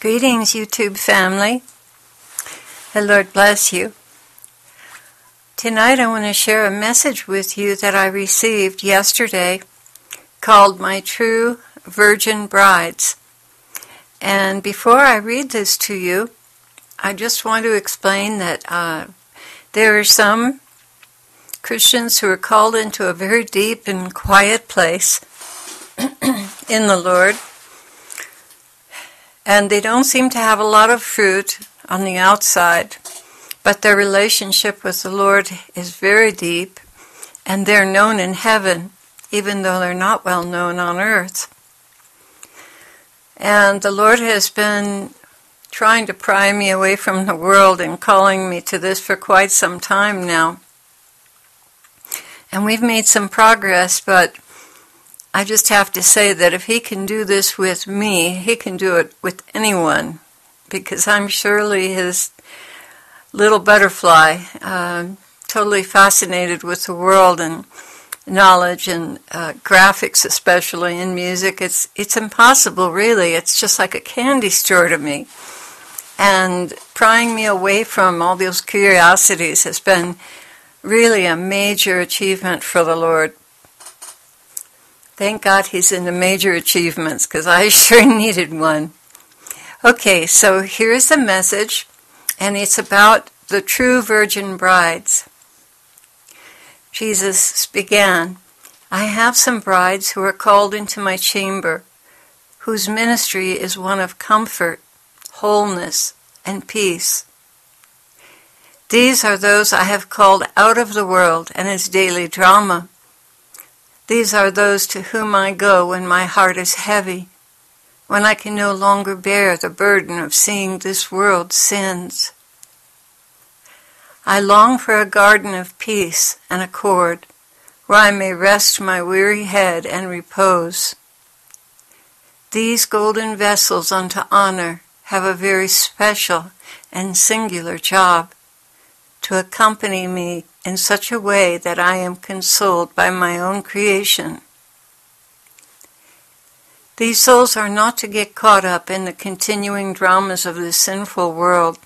Greetings, YouTube family. The Lord bless you. Tonight I want to share a message with you that I received yesterday called My True Virgin Brides. And before I read this to you, I just want to explain that there are some Christians who are called into a very deep and quiet place in the Lord. And they don't seem to have a lot of fruit on the outside, but their relationship with the Lord is very deep, and they're known in heaven, even though they're not well known on earth. And the Lord has been trying to pry me away from the world and calling me to this for quite some time now. And we've made some progress, but I just have to say that if He can do this with me, He can do it with anyone, because I'm surely His little butterfly, totally fascinated with the world and knowledge and graphics, especially in music. It's impossible, really. It's just like a candy store to me. And prying me away from all those curiosities has been really a major achievement for the Lord. Thank God He's into major achievements, because I sure needed one. Okay, so here's the message, and it's about the true virgin brides. Jesus began, "I have some brides who are called into my chamber, whose ministry is one of comfort, wholeness, and peace. These are those I have called out of the world and its daily drama. These are those to whom I go when my heart is heavy, when I can no longer bear the burden of seeing this world's sins. I long for a garden of peace and accord, where I may rest my weary head and repose. These golden vessels unto honor have a very special and singular job, to accompany me in such a way that I am consoled by my own creation. These souls are not to get caught up in the continuing dramas of this sinful world.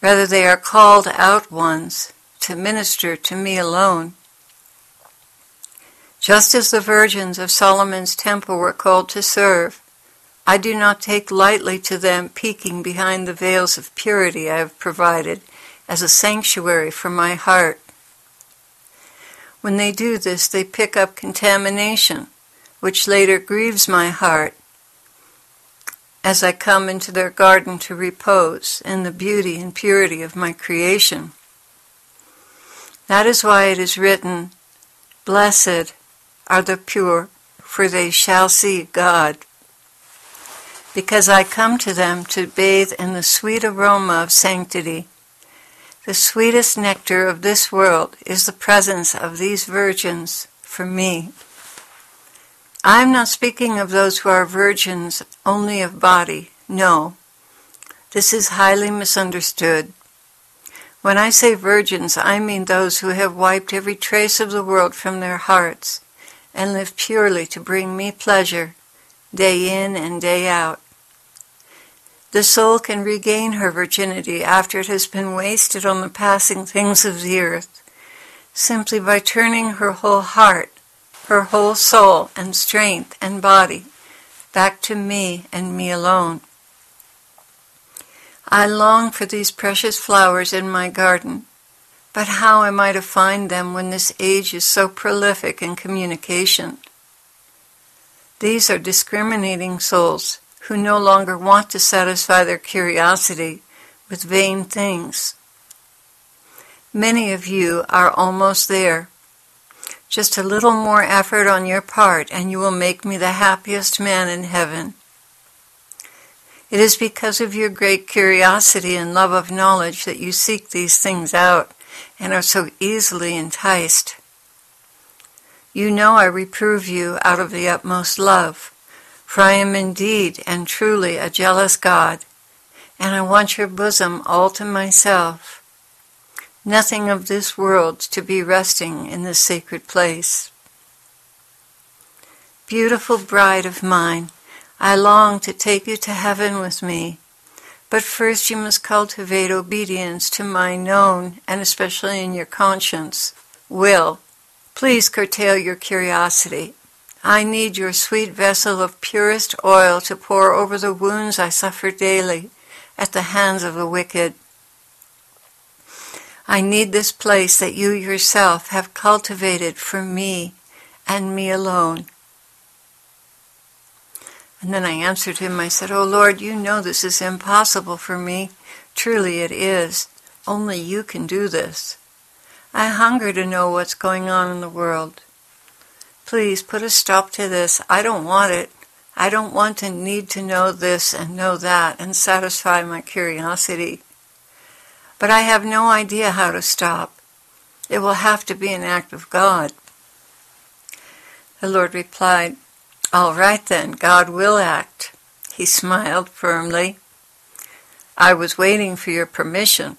Rather, they are called out ones to minister to me alone. Just as the virgins of Solomon's temple were called to serve, I do not take lightly to them peeking behind the veils of purity I have provided as a sanctuary for my heart. When they do this, they pick up contamination, which later grieves my heart as I come into their garden to repose in the beauty and purity of my creation. That is why it is written, 'Blessed are the pure, for they shall see God.' Because I come to them to bathe in the sweet aroma of sanctity. The sweetest nectar of this world is the presence of these virgins for me. I am not speaking of those who are virgins only of body. No, this is highly misunderstood. When I say virgins, I mean those who have wiped every trace of the world from their hearts and live purely to bring me pleasure, day in and day out. The soul can regain her virginity after it has been wasted on the passing things of the earth, simply by turning her whole heart, her whole soul and strength and body back to me and me alone. I long for these precious flowers in my garden, but how am I to find them when this age is so prolific in communication? These are discriminating souls who no longer want to satisfy their curiosity with vain things. Many of you are almost there. Just a little more effort on your part, and you will make me the happiest man in heaven. It is because of your great curiosity and love of knowledge that you seek these things out and are so easily enticed. You know I reprove you out of the utmost love, for I am indeed and truly a jealous God, and I want your bosom all to myself. Nothing of this world to be resting in this sacred place. Beautiful bride of mine, I long to take you to heaven with me, but first you must cultivate obedience to my known, and especially in your conscience, will. Please curtail your curiosity. I need your sweet vessel of purest oil to pour over the wounds I suffer daily at the hands of the wicked. I need this place that you yourself have cultivated for me and me alone. And then I answered him, I said, "Oh Lord, you know this is impossible for me. Truly it is. Only you can do this. I hunger to know what's going on in the world. Please put a stop to this. I don't want it. I don't want to need to know this and know that and satisfy my curiosity. But I have no idea how to stop. It will have to be an act of God." The Lord replied, "All right then, God will act." He smiled firmly. "I was waiting for your permission."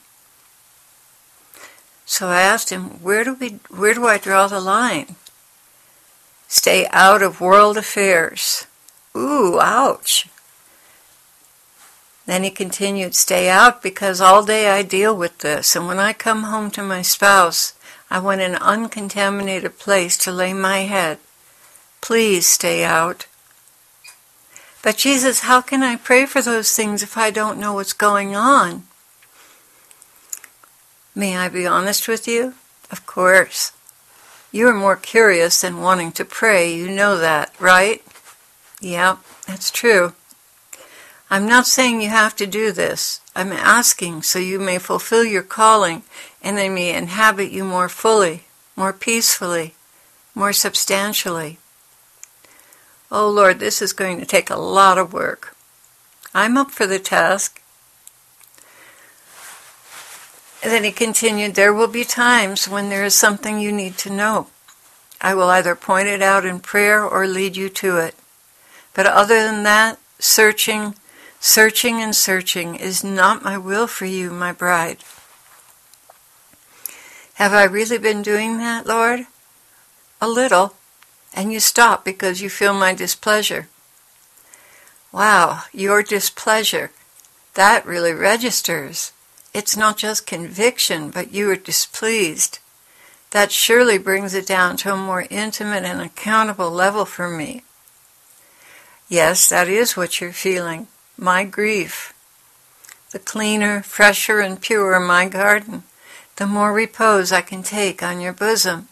So I asked him, where do I draw the line? Stay out of world affairs. Ooh, ouch. Then he continued, "Stay out because all day I deal with this, and when I come home to my spouse, I want an uncontaminated place to lay my head. Please stay out." "But Jesus, how can I pray for those things if I don't know what's going on?" May I be honest with you? Of course. You are more curious than wanting to pray, you know that, right? Yeah, that's true. I'm not saying you have to do this. I'm asking so you may fulfill your calling and I may inhabit you more fully, more peacefully, more substantially. Oh Lord, this is going to take a lot of work. I'm up for the task. And then he continued, "There will be times when there is something you need to know. I will either point it out in prayer or lead you to it. But other than that, searching and searching is not my will for you, my bride." Have I really been doing that, Lord? A little. And you stop because you feel my displeasure. Wow, your displeasure. That really registers. It's not just conviction, but you are displeased. That surely brings it down to a more intimate and accountable level for me. Yes, that is what you're feeling. My grief. The cleaner, fresher, and purer my garden, the more repose I can take on your bosom.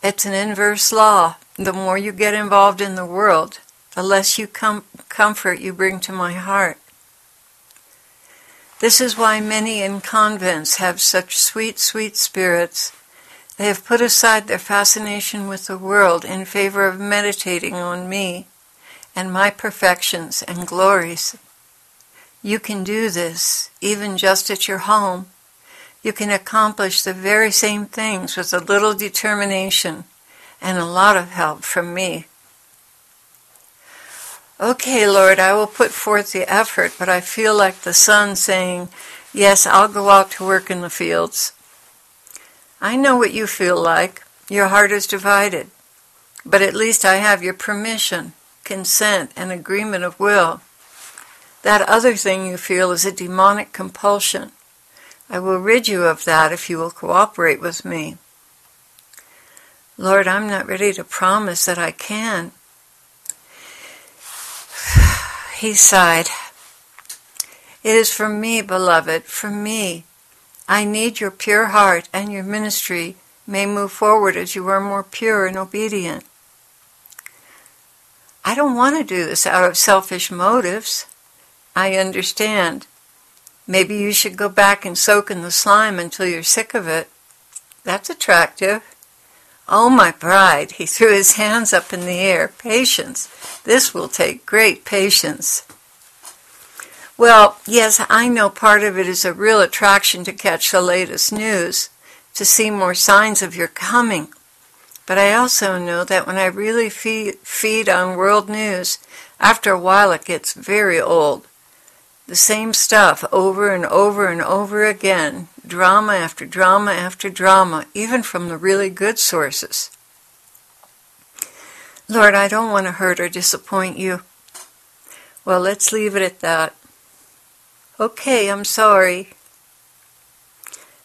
It's an inverse law. The more you get involved in the world, the less comfort you bring to my heart. This is why many in convents have such sweet, sweet spirits. They have put aside their fascination with the world in favor of meditating on me and my perfections and glories. You can do this, even just at your home. You can accomplish the very same things with a little determination and a lot of help from me. Okay, Lord, I will put forth the effort, but I feel like the son saying, "Yes, I'll go out to work in the fields." I know what you feel like. Your heart is divided. But at least I have your permission, consent, and agreement of will. That other thing you feel is a demonic compulsion. I will rid you of that if you will cooperate with me. Lord, I'm not ready to promise that I can. He sighed. It is for me, beloved, for me. I need your pure heart, and your ministry may move forward as you are more pure and obedient. I don't want to do this out of selfish motives. I understand. Maybe you should go back and soak in the slime until you're sick of it. That's attractive. Oh, my bride, he threw his hands up in the air. Patience. This will take great patience. Well, yes, I know part of it is a real attraction to catch the latest news, to see more signs of your coming. But I also know that when I really feed on world news, after a while it gets very old. The same stuff over and over and over again, drama after drama after drama, even from the really good sources. Lord, I don't want to hurt or disappoint you. Well, let's leave it at that. Okay, I'm sorry.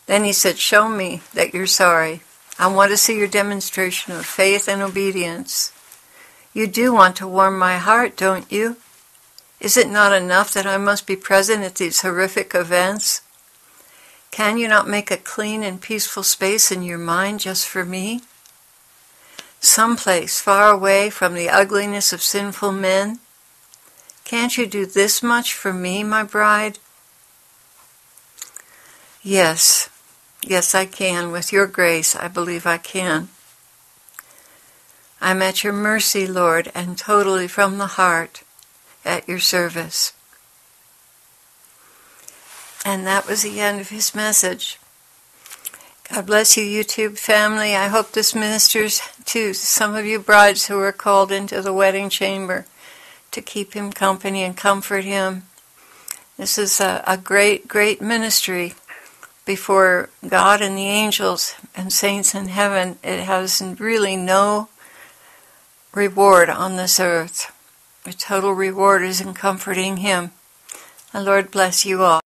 Then he said, show me that you're sorry. I want to see your demonstration of faith and obedience. You do want to warm my heart, don't you? Is it not enough that I must be present at these horrific events? Can you not make a clean and peaceful space in your mind just for me? Someplace far away from the ugliness of sinful men? Can't you do this much for me, my bride? Yes, I can. With your grace, I believe I can. I'm at your mercy, Lord, and totally from the heart at your service. And that was the end of his message. God bless you, YouTube family. I hope this ministers to some of you brides who are called into the wedding chamber to keep him company and comfort him. This is a great, great ministry before God and the angels and saints in heaven. It has really no reward on this earth. The total reward is in comforting him. The Lord bless you all.